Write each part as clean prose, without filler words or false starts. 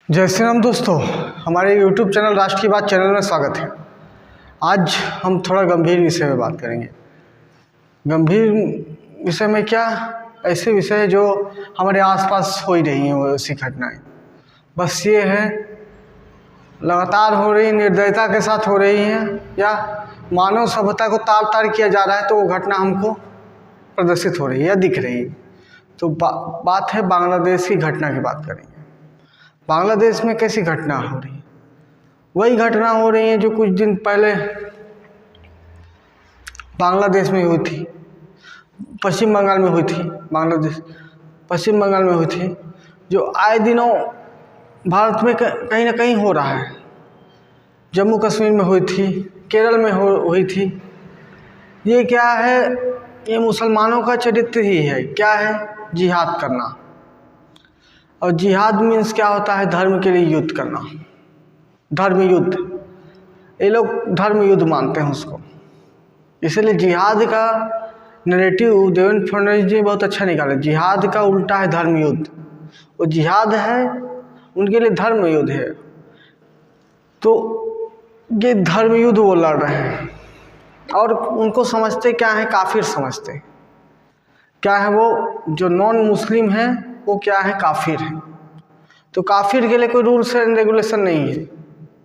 जय श्री राम दोस्तों, हमारे YouTube चैनल राष्ट्र की बात चैनल में स्वागत है। आज हम थोड़ा गंभीर विषय में बात करेंगे। गंभीर विषय में क्या, ऐसे विषय जो हमारे आसपास हो ही रही हैं वो ऐसी घटनाएं। बस ये है, लगातार हो रही, निर्दयता के साथ हो रही हैं या मानव सभ्यता को तार तार किया जा रहा है, तो वो घटना हमको प्रदर्शित हो रही है या दिख रही है। तो बात है बांग्लादेश की घटना की बात करेंगे। बांग्लादेश में कैसी घटना हो रही है? वही घटना हो रही है जो कुछ दिन पहले बांग्लादेश में हुई थी, पश्चिम बंगाल में हुई थी। बांग्लादेश पश्चिम बंगाल में हुई थी, जो आए दिनों भारत में कहीं ना कहीं हो रहा है। जम्मू कश्मीर में हुई थी, केरल में हुई थी। ये क्या है? ये मुसलमानों का चरित्र ही है। क्या है? जिहाद करना। और जिहाद मीन्स क्या होता है? धर्म के लिए युद्ध करना, धर्म युद्ध। ये लोग धर्म युद्ध मानते हैं उसको, इसलिए जिहाद का नैरेटिव देवेंद्र फडणवीस जी बहुत अच्छा निकाले। जिहाद का उल्टा है धर्म युद्ध। वो जिहाद है, उनके लिए धर्म युद्ध है। तो ये धर्म युद्ध वो लड़ रहे हैं और उनको समझते क्या है? काफिर समझते क्या है? वो जो नॉन मुस्लिम है वो क्या है? काफिर है। तो काफिर के लिए कोई रूल्स एंड रेगुलेशन नहीं है।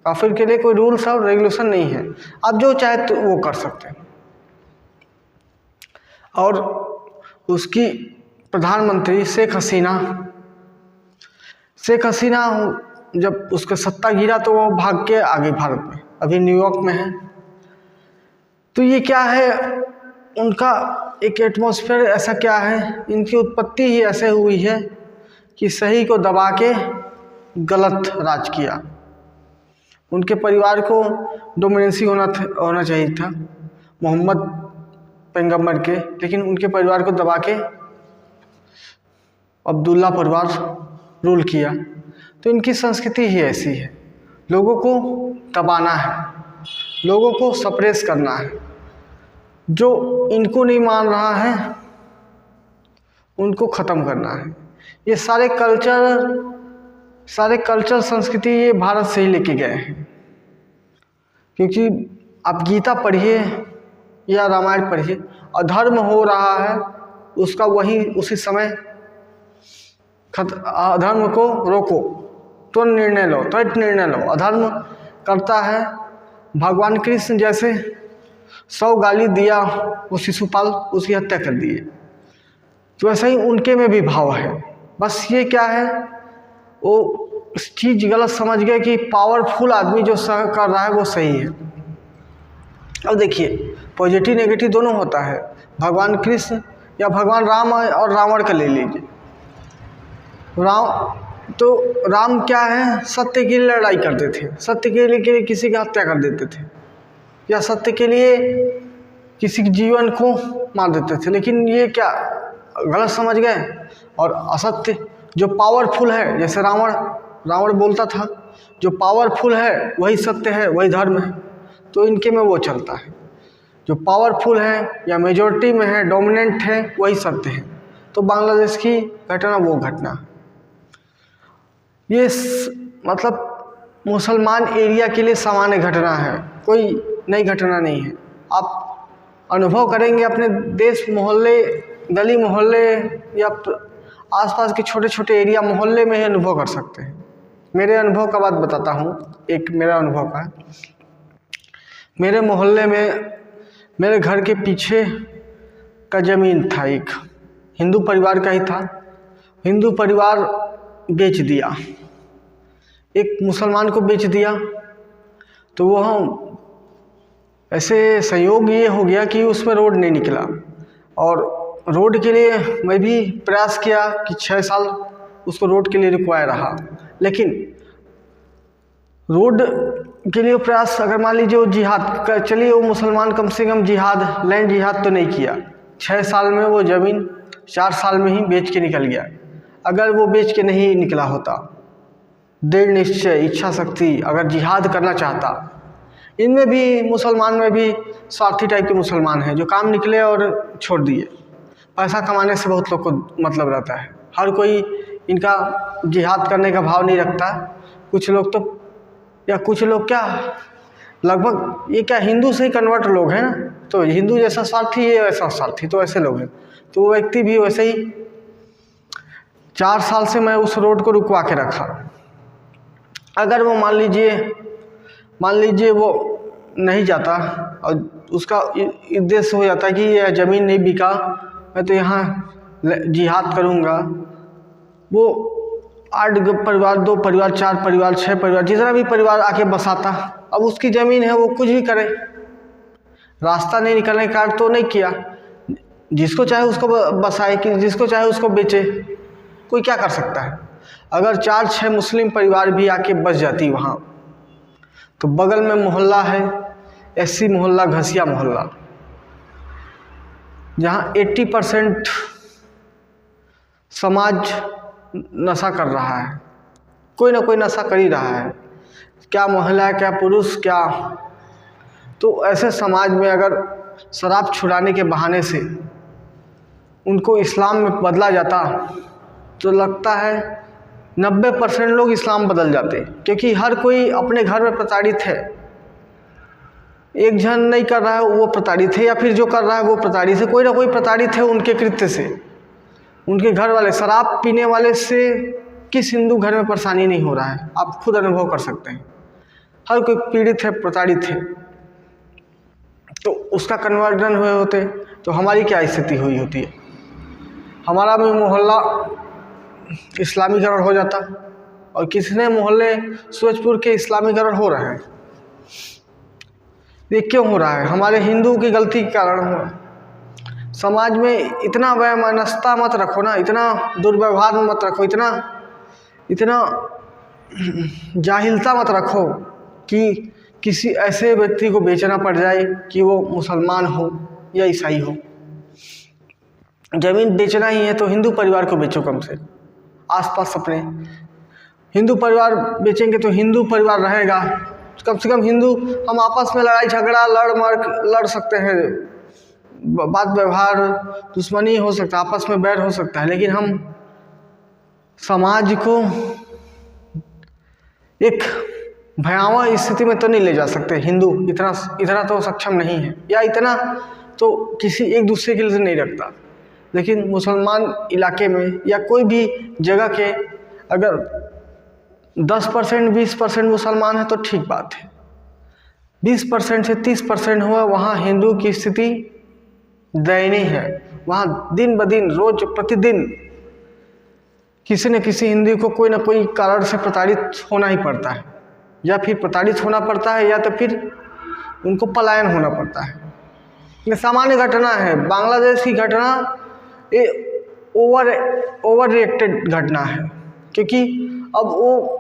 काफिर के लिए कोई रूल्स और रेगुलेशन नहीं है। आप जो चाहे तो वो कर सकते हैं। और उसकी प्रधानमंत्री शेख हसीना जब उसका सत्ता गिरा तो वो भाग के आ गई भारत में, अभी न्यूयॉर्क में है। तो ये क्या है? उनका एक एटमॉस्फेयर ऐसा क्या है, इनकी उत्पत्ति ही ऐसे हुई है कि सही को दबा के गलत राज किया। उनके परिवार को डोमिनेंसी होना चाहिए था मोहम्मद पैगंबर के, लेकिन उनके परिवार को दबा के अब्दुल्ला परिवार रूल किया। तो इनकी संस्कृति ही ऐसी है, लोगों को दबाना है, लोगों को सप्रेस करना है। जो इनको नहीं मान रहा है उनको ख़त्म करना है। ये सारे कल्चर संस्कृति ये भारत से ही लेके गए हैं। क्योंकि आप गीता पढ़िए या रामायण पढ़िए, अधर्म हो रहा है उसका उसी समय अधर्म को रोको, तुरंत निर्णय लो। अधर्म करता है, भगवान कृष्ण जैसे 100 गाली दिया वो शिशुपाल, उसकी हत्या कर दिए। तो वैसा ही उनके में भी भाव है। बस ये क्या है, वो इस चीज़ गलत समझ गए कि पावरफुल आदमी जो कर रहा है वो सही है। अब देखिए, पॉजिटिव नेगेटिव दोनों होता है। भगवान कृष्ण या भगवान राम और रावण का ले लीजिए। राम क्या है? सत्य के लिए लड़ाई करते थे, सत्य के लिए किसी की हत्या कर देते थे, या सत्य के लिए किसी के जीवन को मार देते थे। लेकिन ये क्या गलत समझ गए। और असत्य जो पावरफुल है, जैसे रावण बोलता था जो पावरफुल है वही सत्य है, वही धर्म है। तो इनके में वो चलता है, जो पावरफुल है या मेजॉरिटी में है, डोमिनेंट है, वही सत्य है। तो बांग्लादेश की घटना वो घटना, ये मतलब मुसलमान एरिया के लिए सामान्य घटना है, कोई नई घटना नहीं है। आप अनुभव करेंगे अपने देश, मोहल्ले, गली मोहल्ले या आसपास के छोटे छोटे एरिया मोहल्ले में ही अनुभव कर सकते हैं। मेरे अनुभव का बात बताता हूँ, एक मेरा अनुभव का है। मेरे मोहल्ले में मेरे घर के पीछे का ज़मीन था, एक हिंदू परिवार का ही था। हिंदू परिवार बेच दिया, एक मुसलमान को बेच दिया। तो वो ऐसे संयोग ये हो गया कि उसमें रोड नहीं निकला। और रोड के लिए मैं भी प्रयास किया कि 6 साल उसको रोड के लिए रिक्वायर रहा। लेकिन रोड के लिए प्रयास, अगर मान लीजिए वो जिहाद कर, चलिए वो मुसलमान कम से कम जिहाद, लैंड जिहाद तो नहीं किया। 6 साल में वो ज़मीन 4 साल में ही बेच के निकल गया। अगर वो बेच के नहीं निकला होता, दृढ़ निश्चय, इच्छा शक्ति, अगर जिहाद करना चाहता। इनमें भी, मुसलमान में भी स्वार्थी टाइप के मुसलमान हैं जो काम निकले और छोड़ दिए। पैसा कमाने से बहुत लोग को मतलब रहता है, हर कोई इनका जिहाद करने का भाव नहीं रखता। कुछ लोग तो, या कुछ लोग क्या लगभग ये क्या हिंदू से ही कन्वर्ट लोग हैं ना, तो हिंदू जैसा स्वार्थी ये वैसा स्वार्थी, तो ऐसे लोग हैं। तो वो व्यक्ति भी वैसे ही 4 साल से मैं उस रोड को रुकवा के रखा। अगर वो मान लीजिए वो नहीं जाता और उसका उद्देश्य हो जाता कि यह ज़मीन नहीं बिका, मैं तो यहाँ जिहाद करूँगा, वो 8 परिवार, 2 परिवार, 4 परिवार, 6 परिवार, जितना भी परिवार आके बसाता, अब उसकी ज़मीन है, वो कुछ भी करे, रास्ता नहीं निकलने का तो नहीं किया, जिसको चाहे उसको बसाए कि जिसको चाहे उसको बेचे, कोई क्या कर सकता है। अगर 4-6 मुस्लिम परिवार भी आके बस जाती वहाँ, तो बगल में मोहल्ला है एससी मोहल्ला, घसिया मोहल्ला, जहाँ 80% समाज नशा कर रहा है, कोई ना कोई नशा कर ही रहा है, क्या महिला क्या पुरुष क्या। तो ऐसे समाज में अगर शराब छुड़ाने के बहाने से उनको इस्लाम में बदला जाता, तो लगता है 90% लोग इस्लाम बदल जाते, क्योंकि हर कोई अपने घर में प्रताड़ित है। एक जन नहीं कर रहा है वो प्रताड़ित है, या फिर जो कर रहा है वो प्रताड़ित है, कोई ना कोई प्रताड़ित है उनके कृत्य से। उनके घर वाले, शराब पीने वाले से किस हिंदू घर में परेशानी नहीं हो रहा है, आप खुद अनुभव कर सकते हैं। हर कोई पीड़ित है, प्रताड़ित है। तो उसका कन्वर्जन हुए होते तो हमारी क्या स्थिति हुई होती है, हमारा भी मोहल्ला इस्लामीकरण हो जाता। और कितने मोहल्ले सूरजपुर के इस्लामीकरण हो रहे हैं, ये क्यों हो रहा है? हमारे हिंदू की गलती के कारण हो रहा है। समाज में इतना वैमनस्यता मत रखो ना, इतना दुर्व्यवहार मत रखो, इतना जाहिलता मत रखो कि किसी ऐसे व्यक्ति को बेचना पड़ जाए कि वो मुसलमान हो या ईसाई हो। ज़मीन बेचना ही है तो हिंदू परिवार को बेचो, कम से आसपास अपने हिंदू परिवार बेचेंगे तो हिंदू परिवार रहेगा, कम से कम हिंदू, हम आपस में लड़ाई झगड़ा लड़ सकते हैं, बात व्यवहार दुश्मनी हो सकता है, आपस में बैर हो सकता है, लेकिन हम समाज को एक भयावह स्थिति में तो नहीं ले जा सकते। हिंदू इतना तो सक्षम नहीं है, या इतना तो किसी एक दूसरे के लिए नहीं रखता। लेकिन मुसलमान इलाके में या कोई भी जगह के अगर 10% 20% मुसलमान है तो ठीक बात है, 20% से 30% हुआ, वहाँ हिंदू की स्थिति दयनीय है। वहाँ दिन ब दिन, रोज प्रतिदिन किसी न किसी हिंदू को कोई ना कोई कारण से प्रताड़ित होना ही पड़ता है, या फिर प्रताड़ित होना पड़ता है, या तो फिर उनको पलायन होना पड़ता है। ये सामान्य घटना है। बांग्लादेश की घटना ये ओवर रिएक्टेड घटना है, क्योंकि अब वो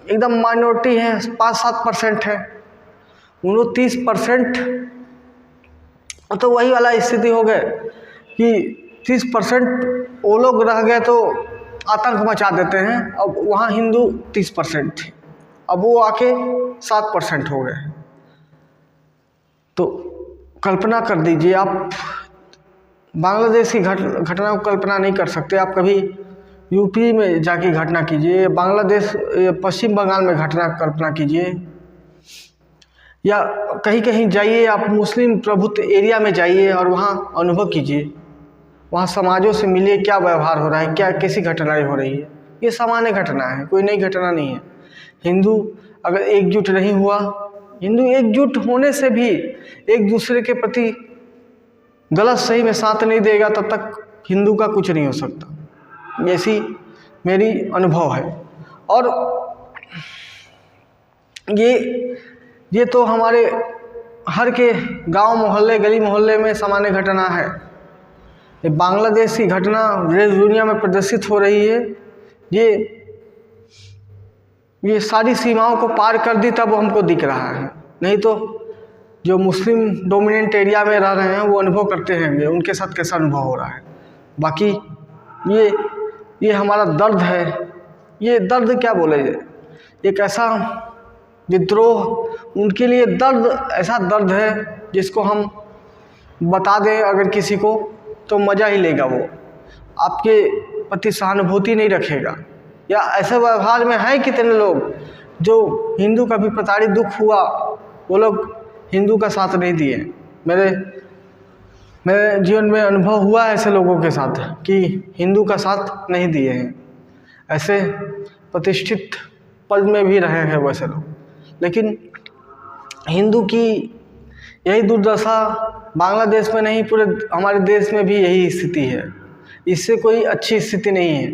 एकदम माइनॉरिटी है, 5-7% है, उन लोग 30%, तो वही वाला स्थिति हो गए कि 30% वो लोग रह गए तो आतंक मचा देते हैं। अब वहाँ हिंदू 30% थे, अब वो आके 7% हो गए। तो कल्पना कर दीजिए, आप बांग्लादेश की घटना को कल्पना नहीं कर सकते। आप कभी यूपी में जाके घटना कीजिए, बांग्लादेश पश्चिम बंगाल में घटना कल्पना कीजिए, या कहीं कहीं जाइए, आप मुस्लिम प्रभुत्व एरिया में जाइए और वहाँ अनुभव कीजिए, वहाँ समाजों से मिलिए, क्या व्यवहार हो रहा है, क्या कैसी घटनाएं हो रही है। ये सामान्य घटना है, कोई नई घटना नहीं है। हिंदू अगर एकजुट नहीं हुआ, हिंदू एकजुट होने से भी एक दूसरे के प्रति गलत सही में साथ नहीं देगा, तब तक हिंदू का कुछ नहीं हो सकता। ऐसी मेरी अनुभव है। और ये तो हमारे हर के गांव मोहल्ले गली मोहल्ले में सामान्य घटना है। ये बांग्लादेश की घटना देश दुनिया में प्रदर्शित हो रही है। ये सारी सीमाओं को पार कर दी तब हमको दिख रहा है, नहीं तो जो मुस्लिम डोमिनेंट एरिया में रह रहे हैं वो अनुभव करते हैं उनके साथ कैसा अनुभव हो रहा है। बाकी ये हमारा दर्द है। ये दर्द क्या बोले, एक ऐसा विद्रोह, उनके लिए दर्द, ऐसा दर्द है जिसको हम बता दें अगर किसी को तो मज़ा ही लेगा, वो आपके प्रति सहानुभूति नहीं रखेगा। या ऐसे व्यवहार में हैं कितने लोग जो हिंदू का भी प्रताड़ित दुख हुआ, वो लोग हिंदू का साथ नहीं दिए। मेरे जीवन में अनुभव हुआ है ऐसे लोगों के साथ कि हिंदू का साथ नहीं दिए हैं। ऐसे प्रतिष्ठित पद में भी रहे हैं वैसे लोग, लेकिन हिंदू की यही दुर्दशा बांग्लादेश में नहीं, पूरे हमारे देश में भी यही स्थिति है। इससे कोई अच्छी स्थिति नहीं है।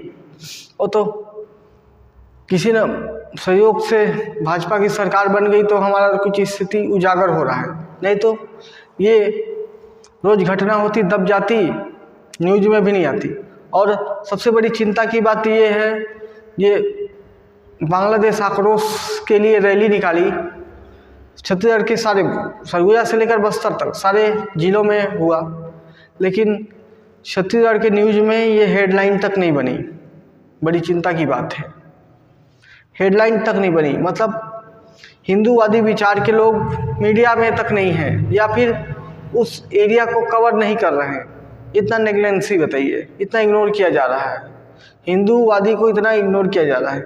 वो तो किसी न सहयोग से भाजपा की सरकार बन गई तो हमारा कुछ स्थिति उजागर हो रहा है, नहीं तो ये रोज़ घटना होती दब जाती, न्यूज़ में भी नहीं आती। और सबसे बड़ी चिंता की बात ये है, ये बांग्लादेश आक्रोश के लिए रैली निकाली, छत्तीसगढ़ के सारे सरगुजा से लेकर बस्तर तक सारे जिलों में हुआ, लेकिन छत्तीसगढ़ के न्यूज़ में ये हेडलाइन तक नहीं बनी। बड़ी चिंता की बात है, हेडलाइन तक नहीं बनी। मतलब हिंदूवादी विचार के लोग मीडिया में तक नहीं हैं, या फिर उस एरिया को कवर नहीं कर रहे हैं। इतना नेग्लेंसी बताइए, इतना इग्नोर किया जा रहा है, हिंदूवादी को इतना इग्नोर किया जा रहा है।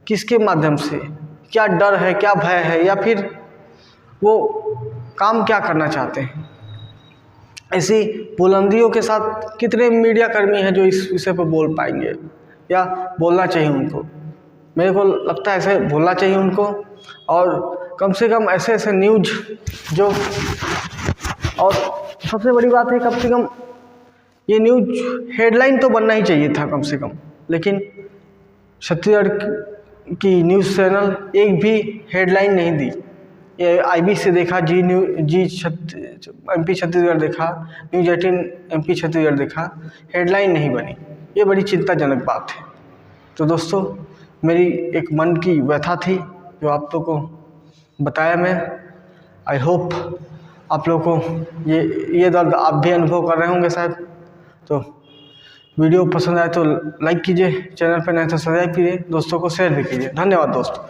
किसके माध्यम से? क्या डर है, क्या भय है, या फिर वो काम क्या करना चाहते हैं? ऐसी बुलंदियों के साथ कितने मीडिया कर्मी हैं जो इस विषय पर बोल पाएंगे, या बोलना चाहिए उनको? मेरे को लगता है ऐसे बोलना चाहिए उनको, और कम से कम ऐसे ऐसे न्यूज़ जो, और सबसे बड़ी बात है, कम से कम ये न्यूज़ हेडलाइन तो बनना ही चाहिए था कम से कम। लेकिन छत्तीसगढ़ की न्यूज़ चैनल एक भी हेडलाइन नहीं दी। ये IB से देखा, MP छत्तीसगढ़ देखा, News 18 MP छत्तीसगढ़ देखा, हेडलाइन नहीं बनी। ये बड़ी चिंताजनक बात है। तो दोस्तों, मेरी एक मन की व्यथा थी जो आप लोगों को बताया मैं। आई होप आप लोगों को ये दर्द आप भी अनुभव कर रहे होंगे शायद। तो वीडियो पसंद आए तो लाइक कीजिए, चैनल पर नए तो सब्सक्राइब कीजिए, दोस्तों को शेयर भी कीजिए। धन्यवाद दोस्तों।